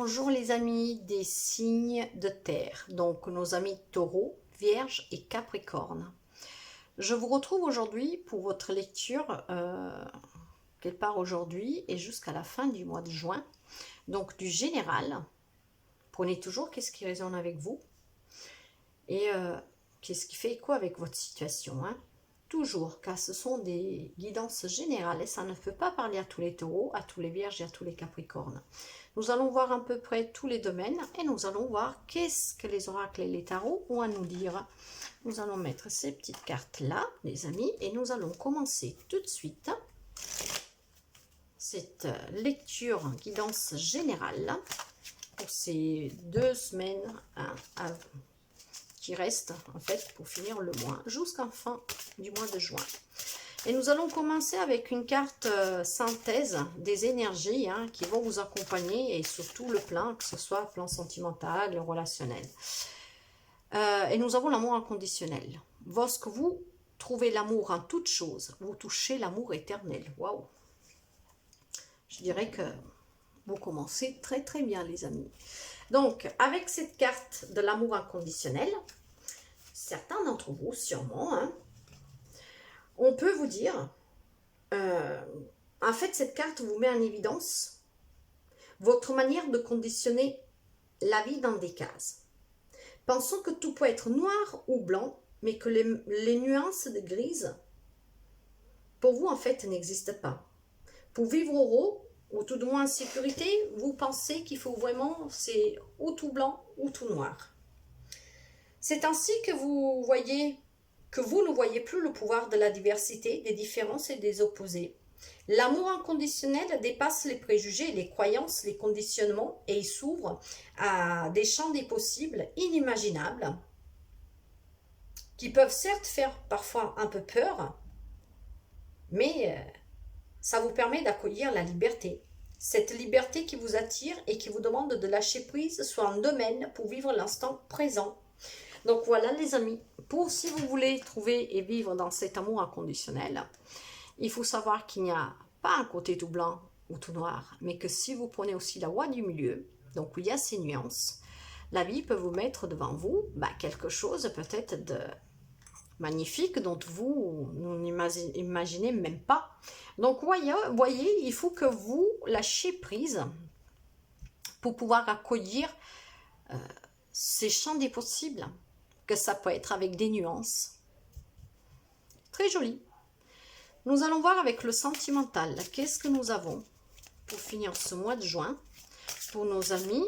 bonjour les amis des signes de terre, donc nos amis taureau, vierge et capricorne. Je vous retrouve aujourd'hui pour votre lecture, qu'elle part aujourd'hui et jusqu'à la fin du mois de juin, donc du général. Prenez toujours qu'est-ce qui résonne avec vous et qu'est-ce qui fait écho avec votre situation, hein. Toujours, car ce sont des guidances générales et ça ne peut pas parler à tous les taureaux, à tous les vierges et à tous les capricornes. Nous allons voir à peu près tous les domaines et nous allons voir qu'est-ce que les oracles et les tarots ont à nous dire. Nous allons mettre ces petites cartes là, les amis, et nous allons commencer tout de suite cette lecture guidance générale pour ces 2 semaines qui restent en fait pour finir le mois jusqu'à fin du mois de juin. Et nous allons commencer avec une carte synthèse des énergies qui vont vous accompagner et sur tout le plan, que ce soit plan sentimental, relationnel. Et nous avons l'amour inconditionnel. Lorsque vous trouvez l'amour en toute chose, vous touchez l'amour éternel. Waouh! Je dirais que vous commencez très très bien les amis. Donc, avec cette carte de l'amour inconditionnel, certains d'entre vous, sûrement, on peut vous dire, en fait, cette carte vous met en évidence votre manière de conditionner la vie dans des cases. Pensons que tout peut être noir ou blanc, mais que les nuances de grise, pour vous, en fait, n'existent pas. Pour vivre heureux, ou tout du moins en sécurité, vous pensez qu'il faut vraiment, c'est ou tout blanc ou tout noir. C'est ainsi que vous voyez, que vous ne voyez plus le pouvoir de la diversité, des différences et des opposés. L'amour inconditionnel dépasse les préjugés, les croyances, les conditionnements et il s'ouvre à des champs des possibles inimaginables qui peuvent certes faire parfois un peu peur, mais ça vous permet d'accueillir la liberté. Cette liberté qui vous attire et qui vous demande de lâcher prise sur un domaine pour vivre l'instant présent. Donc voilà les amis, pour si vous voulez trouver et vivre dans cet amour inconditionnel, il faut savoir qu'il n'y a pas un côté tout blanc ou tout noir, mais que si vous prenez aussi la voie du milieu, donc où il y a ces nuances, la vie peut vous mettre devant vous quelque chose peut-être de magnifique dont vous n'imaginez même pas. Donc voyez, il faut que vous lâchiez prise pour pouvoir accueillir ces champs des possibles, que ça peut être avec des nuances. Très joli. Nous allons voir avec le sentimental, qu'est-ce que nous avons pour finir ce mois de juin pour nos amis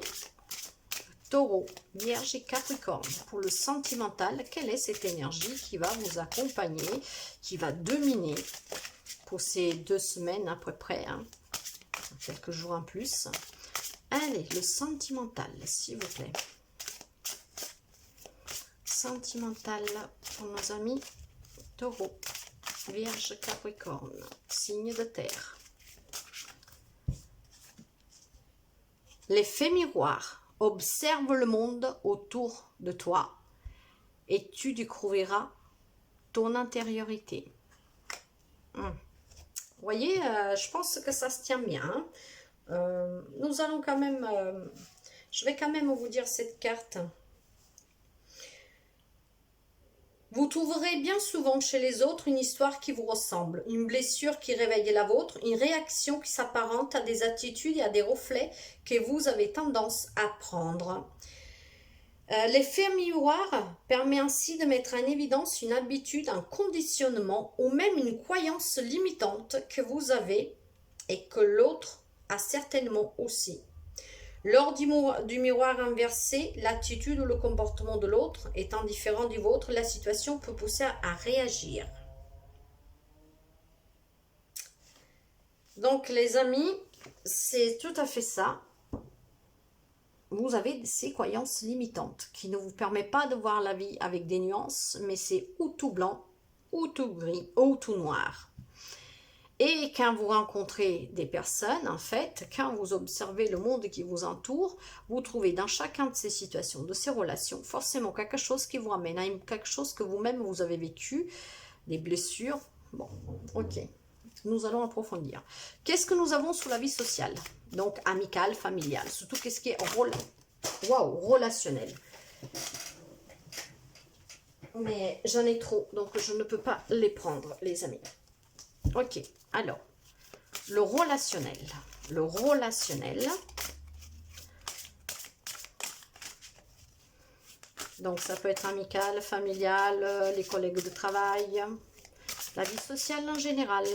Taureau, Vierge et Capricorne. Pour le sentimental, quelle est cette énergie qui va vous accompagner, qui va dominer pour ces 2 semaines à peu près, quelques jours en plus. Allez, le sentimental, s'il vous plaît. Sentimental pour nos amis Taureau, Vierge, Capricorne, signe de terre. L'effet miroir. Observe le monde autour de toi et tu découvriras ton intériorité. Vous voyez, je pense que ça se tient bien. Nous allons quand même, je vais quand même vous dire cette carte. Vous trouverez bien souvent chez les autres une histoire qui vous ressemble, une blessure qui réveille la vôtre, une réaction qui s'apparente à des attitudes et à des reflets que vous avez tendance à prendre. L'effet miroir permet ainsi de mettre en évidence une habitude, un conditionnement ou même une croyance limitante que vous avez et que l'autre a certainement aussi. Lors du miroir inversé, l'attitude ou le comportement de l'autre étant différent du vôtre, la situation peut pousser à réagir. Donc les amis, c'est tout à fait ça. Vous avez ces croyances limitantes qui ne vous permettent pas de voir la vie avec des nuances, mais c'est ou tout blanc, ou tout gris, ou tout noir. Et quand vous rencontrez des personnes, en fait, quand vous observez le monde qui vous entoure, vous trouvez dans chacun de ces situations, de ces relations, forcément quelque chose qui vous ramène à quelque chose que vous-même vous avez vécu, des blessures. Bon, ok. Nous allons approfondir. Qu'est-ce que nous avons sous la vie sociale? Donc, amicale, familiale. Surtout, qu'est-ce qui est relationnel. Mais j'en ai trop, donc je ne peux pas les prendre, les amis. Ok, alors, le relationnel. Le relationnel. Donc, ça peut être amical, familial, les collègues de travail, la vie sociale en général.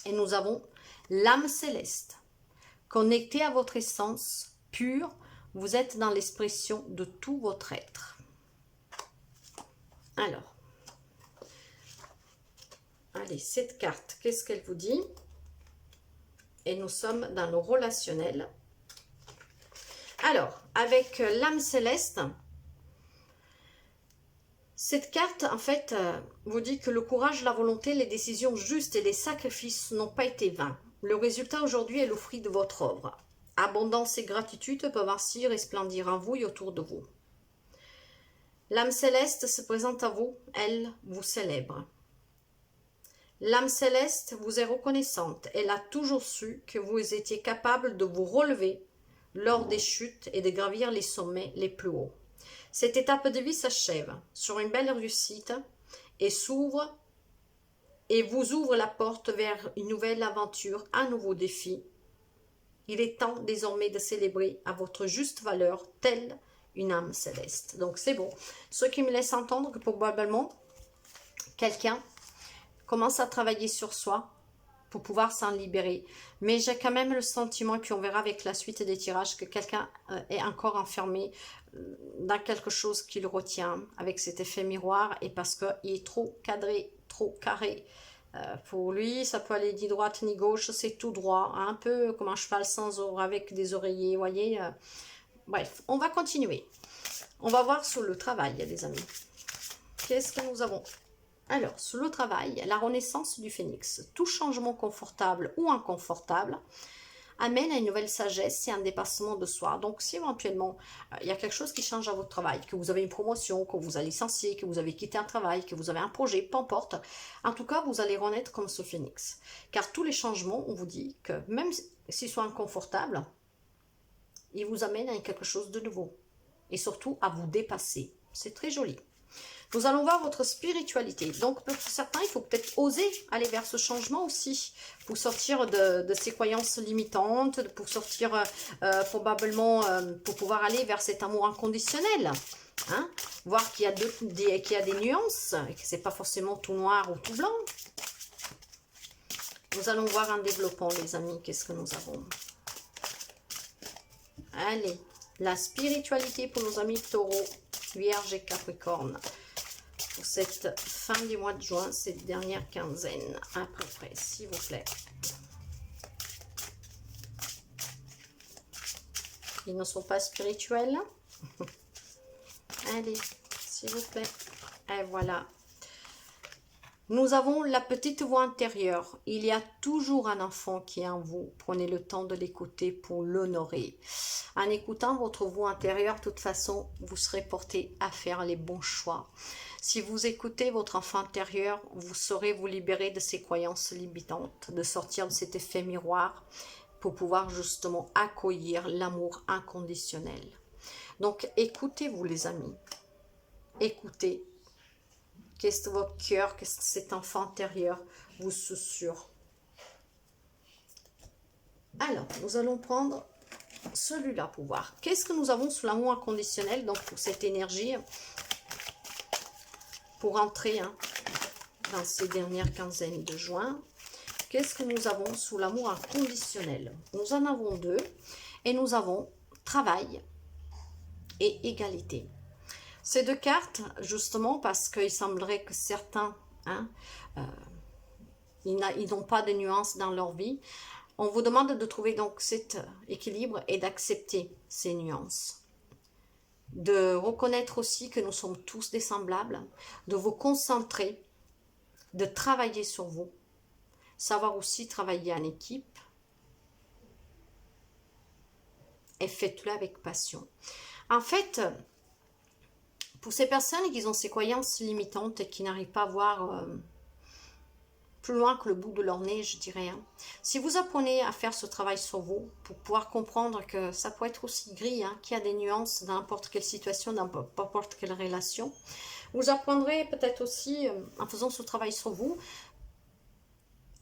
Et nous avons l'âme céleste. Connectée à votre essence pure, vous êtes dans l'expression de tout votre être. Alors, allez, cette carte, qu'est-ce qu'elle vous dit? Et nous sommes dans le relationnel. Alors, avec l'âme céleste, cette carte, en fait, vous dit que le courage, la volonté, les décisions justes et les sacrifices n'ont pas été vains. Le résultat aujourd'hui est le fruit de votre œuvre. Abondance et gratitude peuvent ainsi resplendir en vous et autour de vous. L'âme céleste se présente à vous, elle vous célèbre. L'âme céleste vous est reconnaissante. Elle a toujours su que vous étiez capable de vous relever lors des chutes et de gravir les sommets les plus hauts. Cette étape de vie s'achève sur une belle réussite et vous ouvre la porte vers une nouvelle aventure, un nouveau défi. Il est temps désormais de célébrer à votre juste valeur, telle une âme céleste. Donc c'est bon. Ce qui me laisse entendre que probablement quelqu'un commence à travailler sur soi pour pouvoir s'en libérer. Mais j'ai quand même le sentiment, et puis on verra avec la suite des tirages, que quelqu'un est encore enfermé dans quelque chose qui le retient avec cet effet miroir, et parce qu'il est trop cadré, trop carré. Pour lui, ça peut aller ni droite ni gauche, c'est tout droit, un peu comme un cheval avec des oreillers, vous voyez. Bref, on va continuer. On va voir sur le travail, les amis. Qu'est-ce que nous avons? Alors, sur le travail, la renaissance du phénix. Tout changement confortable ou inconfortable amène à une nouvelle sagesse et un dépassement de soi. Donc, si éventuellement, il y a quelque chose qui change à votre travail, que vous avez une promotion, que vous avez licencié, que vous avez quitté un travail, que vous avez un projet, peu importe, en tout cas, vous allez renaître comme ce phénix. Car tous les changements, on vous dit que même s'ils sont inconfortables, ils vous amènent à quelque chose de nouveau. Et surtout, à vous dépasser. C'est très joli. Nous allons voir votre spiritualité. Donc, pour certains, il faut peut-être oser aller vers ce changement aussi, pour sortir de ces croyances limitantes, pour sortir probablement, pour pouvoir aller vers cet amour inconditionnel. Hein? Voir qu'il y a des nuances, et que ce n'est pas forcément tout noir ou tout blanc. Nous allons voir en développant, les amis, qu'est-ce que nous avons. Allez, la spiritualité pour nos amis taureaux, vierge et capricorne. Pour cette fin du mois de juin, cette dernière quinzaine, à peu près, s'il vous plaît. Ils ne sont pas spirituels. Allez, s'il vous plaît. Et voilà. Nous avons la petite voix intérieure. Il y a toujours un enfant qui est en vous. Prenez le temps de l'écouter pour l'honorer. En écoutant votre voix intérieure, de toute façon, vous serez porté à faire les bons choix. Si vous écoutez votre enfant intérieur, vous saurez vous libérer de ces croyances limitantes, de sortir de cet effet miroir pour pouvoir justement accueillir l'amour inconditionnel. Donc, écoutez-vous les amis. Écoutez. Qu'est-ce que votre cœur, qu'est-ce que cet enfant intérieur vous susurre. Alors, nous allons prendre celui-là pour voir. Qu'est-ce que nous avons sous l'amour inconditionnel, donc pour cette énergie, pour entrer dans ces dernières quinzaines de juin. Qu'est-ce que nous avons sous l'amour inconditionnel? Nous en avons deux, et nous avons travail et égalité. Ces deux cartes, justement, parce qu'il semblerait que certains, ils n'ont pas de nuances dans leur vie, on vous demande de trouver donc cet équilibre et d'accepter ces nuances. De reconnaître aussi que nous sommes tous des semblables, de vous concentrer, de travailler sur vous, savoir aussi travailler en équipe, et faites-le avec passion. En fait, pour ces personnes qui ont ces croyances limitantes et qui n'arrivent pas à voir plus loin que le bout de leur nez, je dirais. Hein. Si vous apprenez à faire ce travail sur vous, pour pouvoir comprendre que ça peut être aussi gris, hein, qu'il y a des nuances dans n'importe quelle situation, dans n'importe quelle relation, vous apprendrez peut-être aussi, en faisant ce travail sur vous,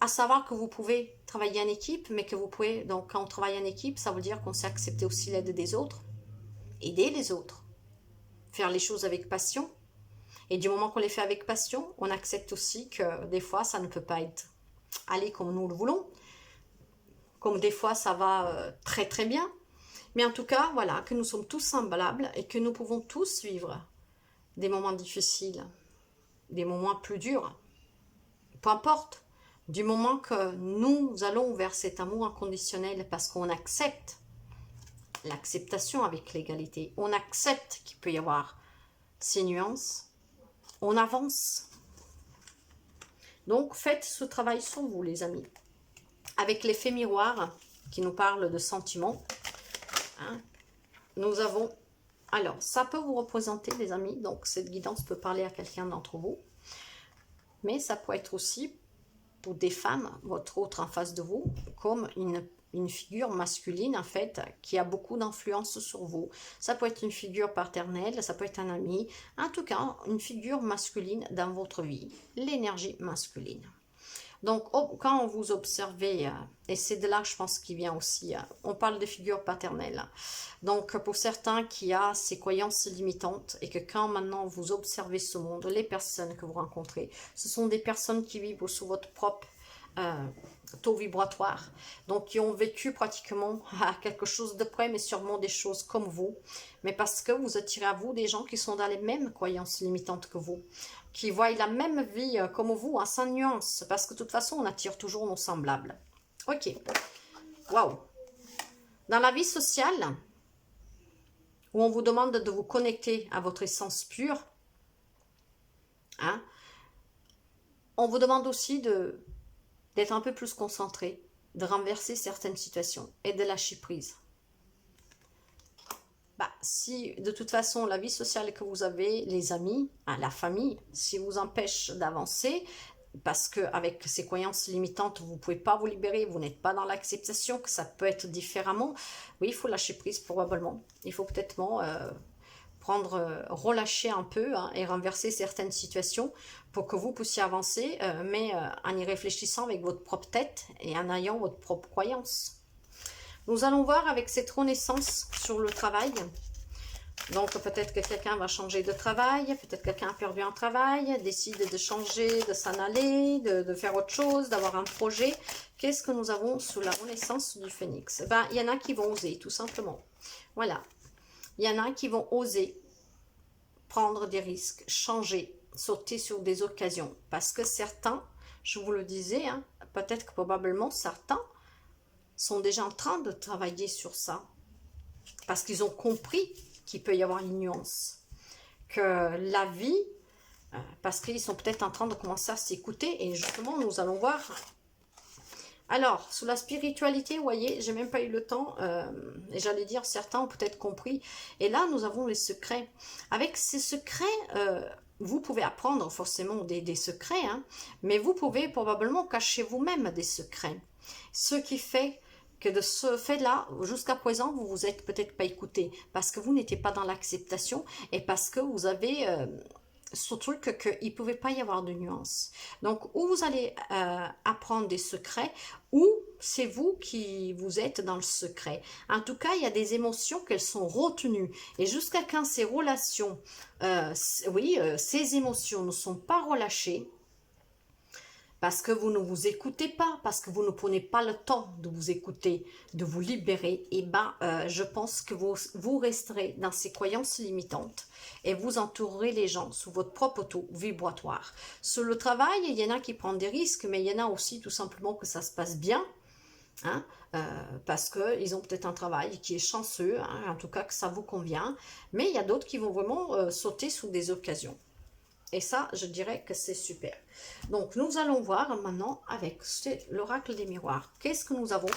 à savoir que vous pouvez travailler en équipe, mais que vous pouvez, donc quand on travaille en équipe, ça veut dire qu'on sait accepter aussi l'aide des autres, aider les autres, faire les choses avec passion. Et du moment qu'on les fait avec passion, on accepte aussi que des fois, ça ne peut pas être aller comme nous le voulons, comme des fois, ça va très très bien. Mais en tout cas, voilà, que nous sommes tous semblables et que nous pouvons tous vivre des moments difficiles, des moments plus durs, peu importe. Du moment que nous allons vers cet amour inconditionnel parce qu'on accepte l'acceptation avec l'égalité, on accepte qu'il peut y avoir ces nuances, on avance. Donc faites ce travail sur vous les amis. Avec l'effet miroir qui nous parle de sentiments, hein, nous avons... Alors ça peut vous représenter les amis, donc cette guidance peut parler à quelqu'un d'entre vous, mais ça peut être aussi pour des femmes, votre autre en face de vous, comme une figure masculine en fait, qui a beaucoup d'influence sur vous. Ça peut être une figure paternelle, ça peut être un ami, en tout cas une figure masculine dans votre vie, l'énergie masculine. Donc quand on vous observez, et c'est de là je pense qu'il vient aussi, on parle de figure paternelle, donc pour certains qui a ces croyances limitantes et que quand maintenant vous observez ce monde, les personnes que vous rencontrez, ce sont des personnes qui vivent sous votre propre taux vibratoire, donc qui ont vécu pratiquement à quelque chose de près, mais sûrement des choses comme vous, mais parce que vous attirez à vous des gens qui sont dans les mêmes croyances limitantes que vous, qui voient la même vie comme vous, sans nuance, parce que de toute façon, on attire toujours nos semblables. Ok. Waouh. Dans la vie sociale, où on vous demande de vous connecter à votre essence pure, hein, on vous demande aussi d'être un peu plus concentré, de renverser certaines situations et de lâcher prise. Bah, si de toute façon la vie sociale que vous avez, les amis, hein, la famille, si vous empêche d'avancer, parce qu'avec ces croyances limitantes, vous ne pouvez pas vous libérer, vous n'êtes pas dans l'acceptation, que ça peut être différemment, oui, il faut lâcher prise probablement. Il faut peut-être relâcher un peu hein, et renverser certaines situations pour que vous puissiez avancer, mais en y réfléchissant avec votre propre tête et en ayant votre propre croyance. Nous allons voir avec cette renaissance sur le travail. Donc peut-être que quelqu'un va changer de travail, peut-être que quelqu'un a perdu un travail, décide de changer, de s'en aller, de faire autre chose, d'avoir un projet. Qu'est-ce que nous avons sous la renaissance du phénix? Ben, il y en a qui vont oser, tout simplement. Voilà. Il y en a qui vont oser prendre des risques, changer, sauter sur des occasions. Parce que certains, je vous le disais, hein, peut-être que probablement certains sont déjà en train de travailler sur ça. Parce qu'ils ont compris qu'il peut y avoir une nuance. Que la vie, parce qu'ils sont peut-être en train de commencer à s'écouter. Et justement, nous allons voir. Alors, sous la spiritualité, vous voyez, j'ai même pas eu le temps. Et j'allais dire, certains ont peut-être compris. Et là, nous avons les secrets. Avec ces secrets... vous pouvez apprendre forcément des secrets, hein, mais vous pouvez probablement cacher vous-même des secrets. Ce qui fait que de ce fait-là, jusqu'à présent, vous vous êtes peut-être pas écouté parce que vous n'étiez pas dans l'acceptation et parce que vous avez ce truc qu'il ne pouvait pas y avoir de nuance. Donc, ou vous allez apprendre des secrets, ou c'est vous qui vous êtes dans le secret. En tout cas, il y a des émotions qu'elles sont retenues. Et jusqu'à quand ces relations, ces émotions ne sont pas relâchées, parce que vous ne vous écoutez pas, parce que vous ne prenez pas le temps de vous écouter, de vous libérer, et je pense que vous resterez dans ces croyances limitantes et vous entourerez les gens sous votre propre taux vibratoire. Sur le travail, il y en a qui prennent des risques, mais il y en a aussi tout simplement que ça se passe bien, hein, parce qu'ils ont peut-être un travail qui est chanceux, hein, en tout cas que ça vous convient, mais il y a d'autres qui vont vraiment sauter sous des occasions. Et ça, je dirais que c'est super. Donc, nous allons voir maintenant avec l'oracle des miroirs. Qu'est-ce que nous avons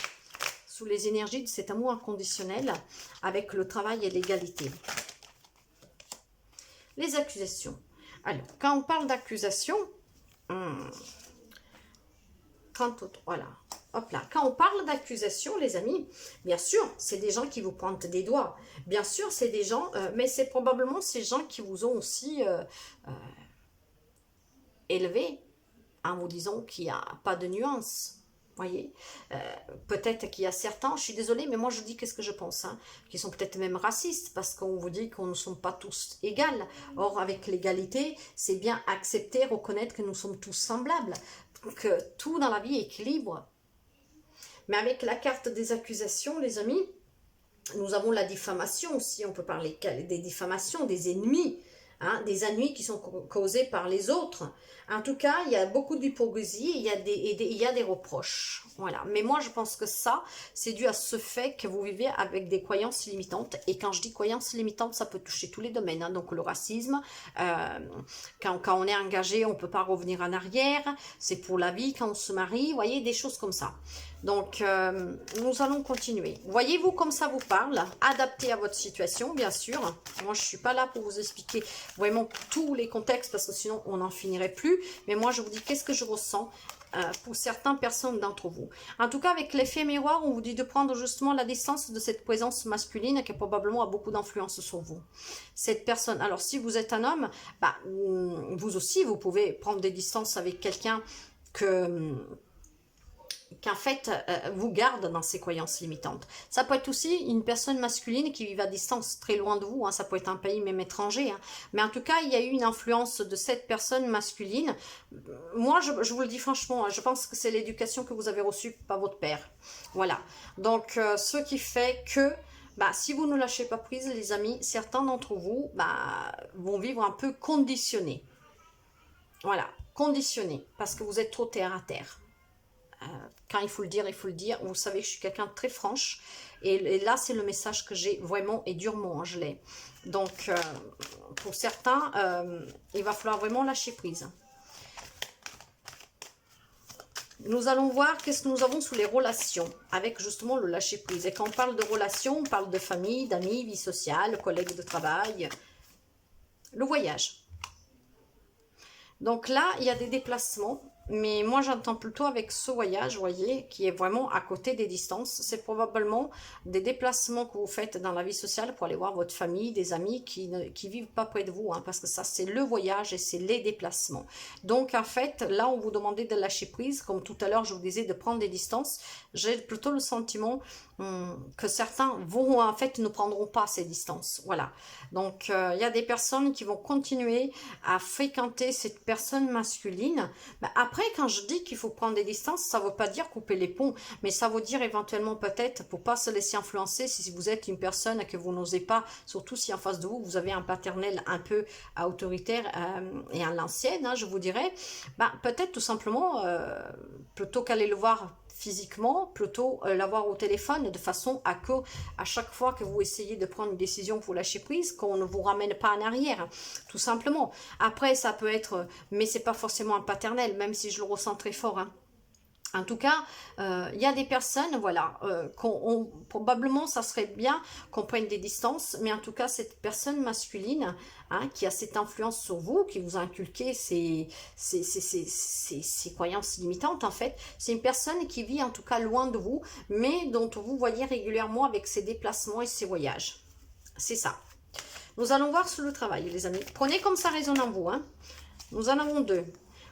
sous les énergies de cet amour inconditionnel avec le travail et l'égalité? Les accusations. Alors, quand on parle d'accusation, 30, voilà. Hop là. Quand on parle d'accusation, les amis, bien sûr, c'est des gens qui vous pointent des doigts. Bien sûr, c'est des gens, mais c'est probablement ces gens qui vous ont aussi élevé en vous disant qu'il n'y a pas de nuance. Voyez, peut-être qu'il y a certains, je suis désolée, mais moi je dis qu'est-ce que je pense, hein, qui sont peut-être même racistes, parce qu'on vous dit qu'on ne sommes pas tous égales. Or, avec l'égalité, c'est bien accepter, reconnaître que nous sommes tous semblables, que tout dans la vie équilibre. Mais avec la carte des accusations, les amis, nous avons la diffamation aussi, on peut parler des diffamations, des ennemis, hein, des ennuis qui sont causés par les autres. En tout cas, il y a beaucoup d'hypocrisie, il y a des reproches. Voilà. Mais moi, je pense que ça, c'est dû à ce fait que vous vivez avec des croyances limitantes. Et quand je dis croyances limitantes, ça peut toucher tous les domaines. Hein. Donc le racisme, quand on est engagé, on ne peut pas revenir en arrière. C'est pour la vie, quand on se marie, vous voyez, des choses comme ça. Donc, nous allons continuer. Voyez-vous comme ça vous parle, adapté à votre situation, bien sûr. Moi, je ne suis pas là pour vous expliquer vraiment tous les contextes, parce que sinon, on n'en finirait plus. Mais moi, je vous dis qu'est-ce que je ressens pour certaines personnes d'entre vous. En tout cas, avec l'effet miroir, on vous dit de prendre justement la distance de cette présence masculine qui probablement a beaucoup d'influence sur vous. Cette personne, alors si vous êtes un homme, bah, vous aussi, vous pouvez prendre des distances avec quelqu'un qu'en fait, vous garde dans ses croyances limitantes. Ça peut être aussi une personne masculine qui vit à distance, très loin de vous, hein, ça peut être un pays même étranger, hein. Mais en tout cas, il y a eu une influence de cette personne masculine. Moi, je vous le dis franchement, hein, je pense que c'est l'éducation que vous avez reçue par votre père. Voilà. Donc, ce qui fait que, bah, si vous ne lâchez pas prise, les amis, certains d'entre vous bah, vont vivre un peu conditionnés. Voilà, conditionnés, parce que vous êtes trop terre à terre. Quand il faut le dire, il faut le dire. Vous savez que je suis quelqu'un de très franche. Et là, c'est le message que j'ai vraiment et durement, hein, je l'ai. Donc, pour certains, il va falloir vraiment lâcher prise. Nous allons voir qu'est-ce que nous avons sous les relations, avec justement le lâcher prise. Et quand on parle de relations, on parle de famille, d'amis, vie sociale, collègues de travail, le voyage. Donc là, il y a des déplacements. Mais moi, j'entends plutôt avec ce voyage, vous voyez, qui est vraiment à côté des distances. C'est probablement des déplacements que vous faites dans la vie sociale pour aller voir votre famille, des amis qui ne vivent pas près de vous. Hein, parce que ça, c'est le voyage et c'est les déplacements. Donc, en fait, là, on vous demandait de lâcher prise. Comme tout à l'heure, je vous disais de prendre des distances. J'ai plutôt le sentiment que certains vont, en fait, ne prendront pas ces distances. Voilà. Donc, il y a des personnes qui vont continuer à fréquenter cette personne masculine. Ben, après, quand je dis qu'il faut prendre des distances, ça ne veut pas dire couper les ponts, mais ça veut dire éventuellement peut-être, pour ne pas se laisser influencer, si vous êtes une personne que vous n'osez pas, surtout si en face de vous, vous avez un paternel un peu autoritaire et à l'ancienne, hein, je vous dirais, ben, peut-être tout simplement, plutôt qu'aller le voir physiquement, plutôt l'avoir au téléphone, de façon à que à chaque fois que vous essayez de prendre une décision pour lâcher prise, qu'on ne vous ramène pas en arrière, tout simplement. Après, ça peut être, mais c'est pas forcément un paternel, même si je le ressens très fort, hein. En tout cas, il y a des personnes, voilà, probablement ça serait bien qu'on prenne des distances, mais en tout cas, cette personne masculine, hein, qui a cette influence sur vous, qui vous a inculqué ses croyances limitantes, en fait, c'est une personne qui vit en tout cas loin de vous, mais dont vous voyez régulièrement avec ses déplacements et ses voyages. C'est ça. Nous allons voir sur le travail, les amis. Prenez comme ça résonne en vous, hein. Nous en avons deux.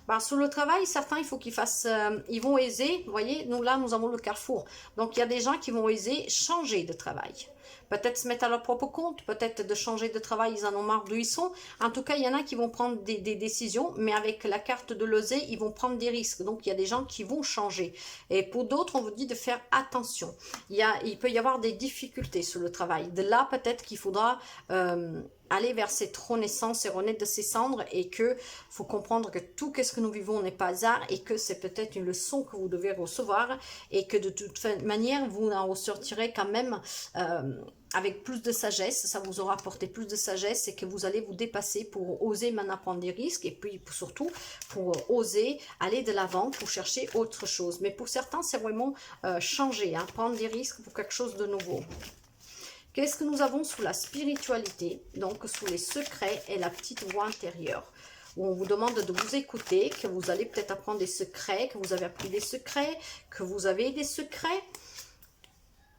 Ben, sur le travail, certains, il faut qu'ils fassent, ils vont oser, vous voyez, nous là, nous avons le carrefour. Donc, il y a des gens qui vont oser changer de travail. Peut-être se mettre à leur propre compte, peut-être de changer de travail, ils en ont marre d'où ils sont. En tout cas, il y en a qui vont prendre des décisions, mais avec la carte de l'oser, ils vont prendre des risques. Donc, il y a des gens qui vont changer. Et pour d'autres, on vous dit de faire attention. Il peut y avoir des difficultés sur le travail. De là, peut-être qu'il faudra aller vers cette renaissance et renaître de ses cendres, et que faut comprendre que tout ce que nous vivons n'est pas hasard, et que c'est peut-être une leçon que vous devez recevoir, et que de toute manière, vous en ressortirez quand même avec plus de sagesse. Ça vous aura apporté plus de sagesse, et que vous allez vous dépasser pour oser maintenant prendre des risques, et puis surtout pour oser aller de l'avant pour chercher autre chose. Mais pour certains, c'est vraiment changer, hein, prendre des risques pour quelque chose de nouveau. Qu'est-ce que nous avons sous la spiritualité, donc sous les secrets et la petite voix intérieure? où on vous demande de vous écouter, que vous allez peut-être apprendre des secrets, que vous avez appris des secrets, que vous avez des secrets.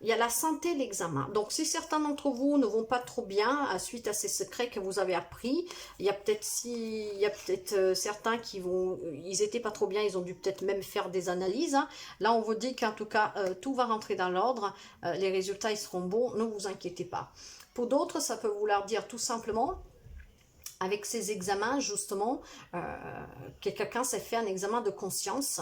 Il y a la santé, l'examen. Donc, si certains d'entre vous ne vont pas trop bien suite à ces secrets que vous avez appris, il y a peut-être certains qui vont, ils n'étaient pas trop bien, ils ont dû peut-être même faire des analyses. Hein. Là, on vous dit qu'en tout cas, tout va rentrer dans l'ordre, les résultats, ils seront bons, ne vous inquiétez pas. Pour d'autres, ça peut vouloir dire tout simplement, avec ces examens, justement, que quelqu'un s'est fait un examen de conscience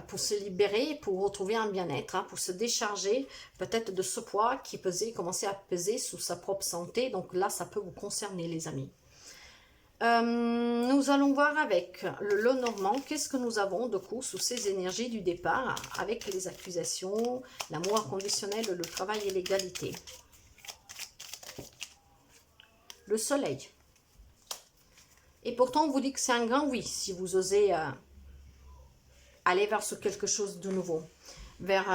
pour se libérer, pour retrouver un bien-être, hein, pour se décharger peut-être de ce poids qui pesait, commençait à peser sous sa propre santé. Donc là, ça peut vous concerner, les amis. Nous allons voir avec le lot normand, qu'est-ce que nous avons de coup sous ces énergies du départ, avec les accusations, l'amour inconditionnel, le travail et l'égalité. Le soleil. Et pourtant, on vous dit que c'est un grand oui, si vous osez aller vers quelque chose de nouveau, vers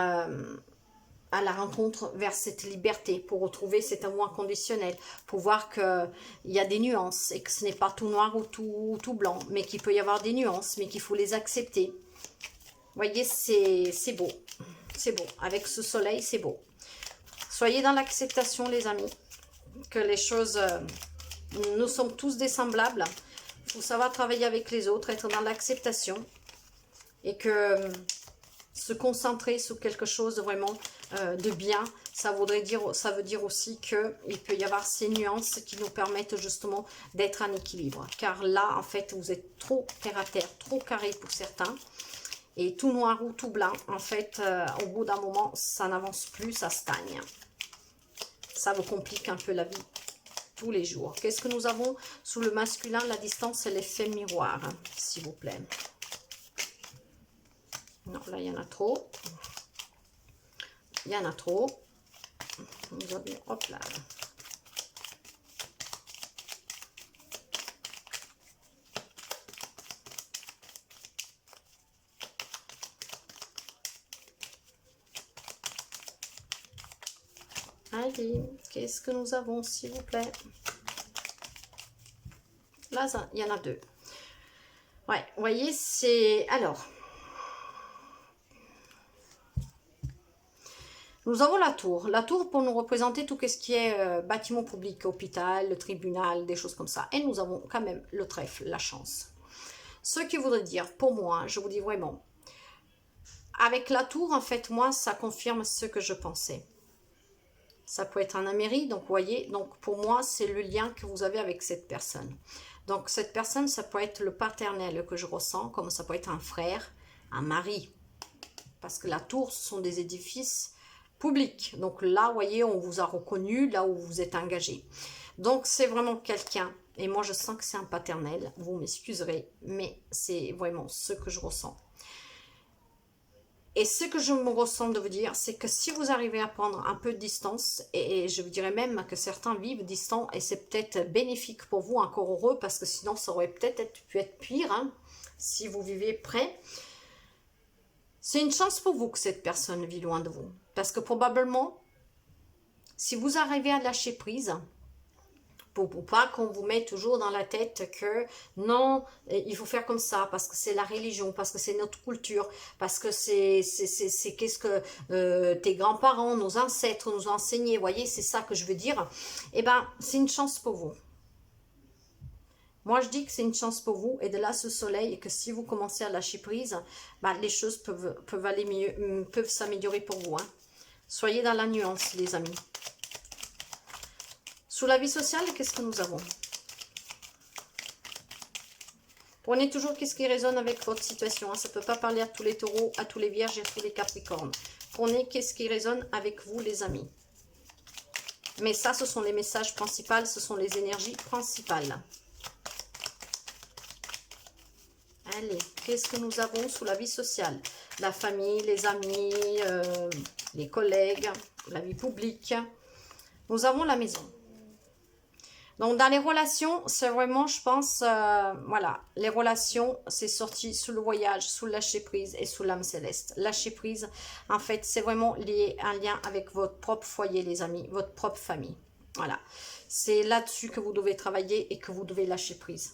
à la rencontre, vers cette liberté, pour retrouver cet amour inconditionnel, pour voir qu'il y a des nuances, et que ce n'est pas tout noir ou tout blanc, mais qu'il peut y avoir des nuances, mais qu'il faut les accepter. Vous voyez, c'est beau, c'est beau. Avec ce soleil, c'est beau. Soyez dans l'acceptation, les amis, que les choses, nous sommes tous des semblables. Il faut savoir travailler avec les autres, être dans l'acceptation et que se concentrer sur quelque chose de vraiment de bien, ça veut dire aussi qu'il peut y avoir ces nuances qui nous permettent justement d'être en équilibre. Car là, en fait, vous êtes trop terre à terre, trop carré pour certains. Et tout noir ou tout blanc, en fait, au bout d'un moment, ça n'avance plus, ça stagne. Ça vous complique un peu la vie tous les jours. Qu'est-ce que nous avons sous le masculin? La distance et l'effet miroir, hein, s'il vous plaît. Non, là, il y en a trop. Il y en a trop. Nous avons, hop là. Allez, qu'est-ce que nous avons, s'il vous plaît? Là, il y en a deux. Ouais, vous voyez, c'est... Alors, nous avons la tour. La tour pour nous représenter tout ce qui est bâtiment public, hôpital, le tribunal, des choses comme ça. Et nous avons quand même le trèfle, la chance. Ce qui voudrait dire, pour moi, je vous dis vraiment, avec la tour, en fait, moi, ça confirme ce que je pensais. Ça peut être un mairie, donc vous voyez, donc pour moi, c'est le lien que vous avez avec cette personne. Donc cette personne, ça peut être le paternel que je ressens, comme ça peut être un frère, un mari. Parce que la tour, ce sont des édifices publics. Donc là, vous voyez, on vous a reconnu, là où vous êtes engagé. Donc c'est vraiment quelqu'un, et moi je sens que c'est un paternel, vous m'excuserez, mais c'est vraiment ce que je ressens. Et ce que je me ressens de vous dire, c'est que si vous arrivez à prendre un peu de distance, et je vous dirais même que certains vivent distant, et c'est peut-être bénéfique pour vous, encore heureux, parce que sinon ça aurait peut-être pu être pire, hein, si vous vivez près. C'est une chance pour vous que cette personne vit loin de vous. Parce que probablement, si vous arrivez à lâcher prise, pour pas qu'on vous mette toujours dans la tête que non, il faut faire comme ça, parce que c'est la religion, parce que c'est notre culture, parce que c'est qu'est-ce que tes grands-parents, nos ancêtres nous ont enseigné, vous voyez, c'est ça que je veux dire. Eh bien, c'est une chance pour vous. Moi, je dis que c'est une chance pour vous, et de là, ce soleil, et que si vous commencez à lâcher prise, bah, les choses peuvent aller mieux, peuvent s'améliorer pour vous. Hein. Soyez dans la nuance, les amis. Sous la vie sociale, qu'est-ce que nous avons? Prenez toujours qu'est-ce qui résonne avec votre situation. Hein. Ça ne peut pas parler à tous les taureaux, à tous les vierges et à tous les capricornes. Prenez qu'est-ce qui résonne avec vous, les amis. Mais ça, ce sont les messages principaux, ce sont les énergies principales. Allez, qu'est-ce que nous avons sous la vie sociale? La famille, les amis, les collègues, la vie publique. Nous avons la maison. Donc, dans les relations, c'est vraiment, je pense, voilà, les relations, c'est sorti sous le voyage, sous le lâcher-prise et sous l'âme céleste. Lâcher-prise, en fait, c'est vraiment lié, un lien avec votre propre foyer, les amis, votre propre famille. Voilà, c'est là-dessus que vous devez travailler et que vous devez lâcher prise.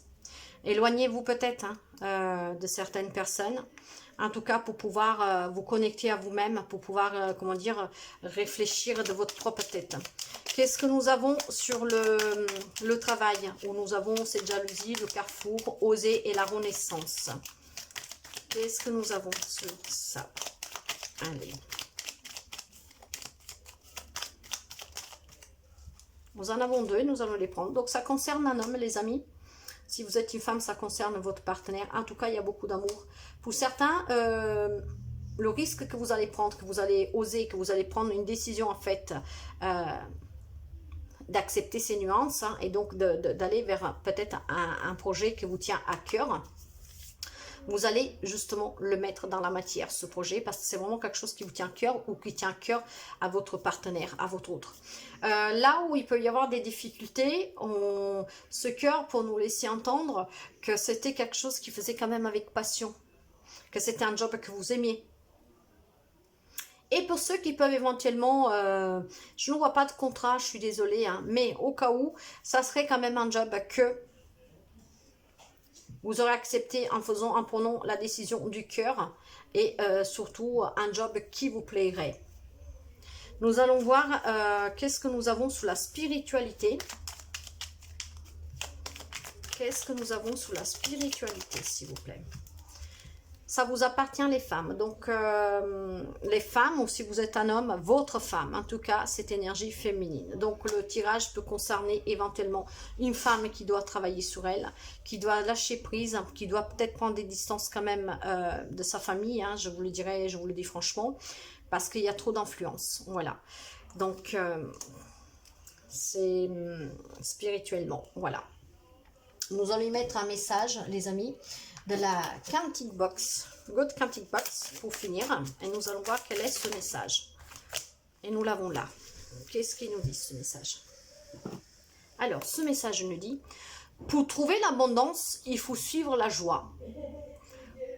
Éloignez-vous peut-être de certaines personnes. En tout cas, pour pouvoir vous connecter à vous-même, pour pouvoir, comment dire, réfléchir de votre propre tête. Qu'est-ce que nous avons sur le travail? Où nous avons cette jalousie, le carrefour, oser et la renaissance. Qu'est-ce que nous avons sur ça? Allez. Nous en avons deux, nous allons les prendre. Donc, ça concerne un homme, les amis. Si vous êtes une femme, ça concerne votre partenaire. En tout cas, il y a beaucoup d'amour. Pour certains, le risque que vous allez prendre, que vous allez oser, que vous allez prendre une décision, en fait, d'accepter ces nuances, et donc d'aller vers peut-être un projet qui vous tient à cœur. Vous allez justement le mettre dans la matière, ce projet, parce que c'est vraiment quelque chose qui vous tient à cœur ou qui tient à cœur à votre partenaire, à votre autre. Là où il peut y avoir des difficultés, ce cœur pour nous laisser entendre que c'était quelque chose qui faisait quand même avec passion, que c'était un job que vous aimiez. Et pour ceux qui peuvent éventuellement, je ne vois pas de contrat, je suis désolée, mais au cas où, ça serait quand même un job que vous aurez accepté en prenant la décision du cœur et surtout un job qui vous plairait. Nous allons voir qu'est-ce que nous avons sous la spiritualité. Qu'est-ce que nous avons sous la spiritualité, s'il vous plaît? Ça vous appartient, les femmes. Donc, les femmes, ou si vous êtes un homme, votre femme. En tout cas, cette énergie féminine. Donc, le tirage peut concerner éventuellement une femme qui doit travailler sur elle, qui doit lâcher prise, qui doit peut-être prendre des distances quand même de sa famille. Je vous le dirai, je vous le dis franchement, parce qu'il y a trop d'influence. Voilà. Donc, c'est spirituellement. Voilà. Nous allons y mettre un message, les amis, de la Quantic Box, Good Quantic Box, pour finir. Et nous allons voir quel est ce message. Et nous l'avons là. Qu'est-ce qu'il nous dit, ce message? Alors, ce message nous dit, pour trouver l'abondance, il faut suivre la joie.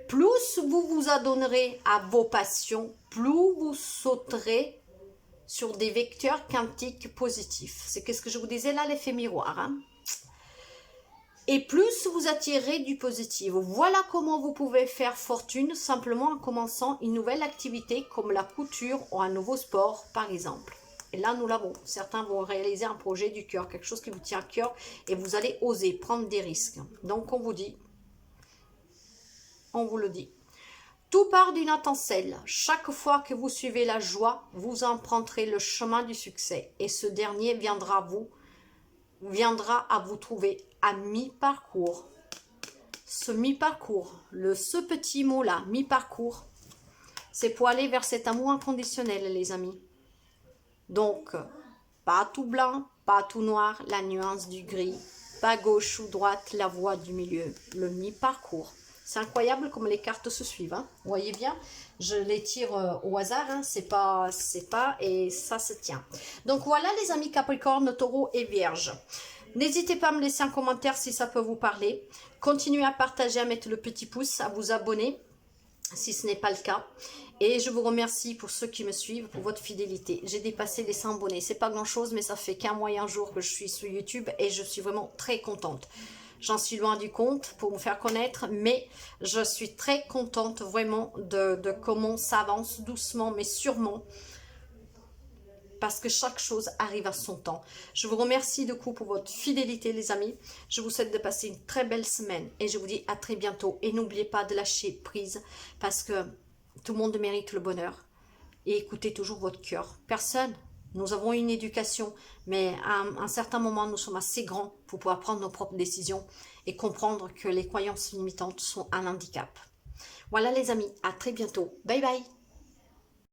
Plus vous vous adonnerez à vos passions, plus vous sauterez sur des vecteurs quantiques positifs. C'est ce que je vous disais là, l'effet miroir, Et plus vous attirez du positif. Voilà comment vous pouvez faire fortune simplement en commençant une nouvelle activité comme la couture ou un nouveau sport par exemple. Et là nous l'avons. Certains vont réaliser un projet du cœur, quelque chose qui vous tient à cœur et vous allez oser prendre des risques. Donc on vous dit, on vous le dit. Tout part d'une étincelle. Chaque fois que vous suivez la joie, vous emprunterez le chemin du succès et ce dernier viendra à vous trouver à mi-parcours. Ce mi-parcours, ce petit mot-là, mi-parcours, c'est pour aller vers cet amour inconditionnel, les amis. Donc, pas tout blanc, pas tout noir, la nuance du gris, pas gauche ou droite, la voie du milieu, le mi-parcours. C'est incroyable comme les cartes se suivent. Vous voyez bien, je les tire au hasard, c'est pas, et ça se tient. Donc voilà les amis Capricorne, Taureau et Vierge. N'hésitez pas à me laisser un commentaire si ça peut vous parler. Continuez à partager, à mettre le petit pouce, à vous abonner si ce n'est pas le cas. Et je vous remercie pour ceux qui me suivent, pour votre fidélité. J'ai dépassé les 100 abonnés. C'est pas grand chose, mais ça fait qu'un mois et un jour que je suis sur YouTube et je suis vraiment très contente. J'en suis loin du compte pour me faire connaître, mais je suis très contente vraiment de comment ça avance doucement mais sûrement. Parce que chaque chose arrive à son temps. Je vous remercie de coup pour votre fidélité les amis. Je vous souhaite de passer une très belle semaine. Et je vous dis à très bientôt. Et n'oubliez pas de lâcher prise. Parce que tout le monde mérite le bonheur. Et écoutez toujours votre cœur. Personne. Nous avons une éducation. Mais à un certain moment, nous sommes assez grands pour pouvoir prendre nos propres décisions. Et comprendre que les croyances limitantes sont un handicap. Voilà les amis. À très bientôt. Bye bye.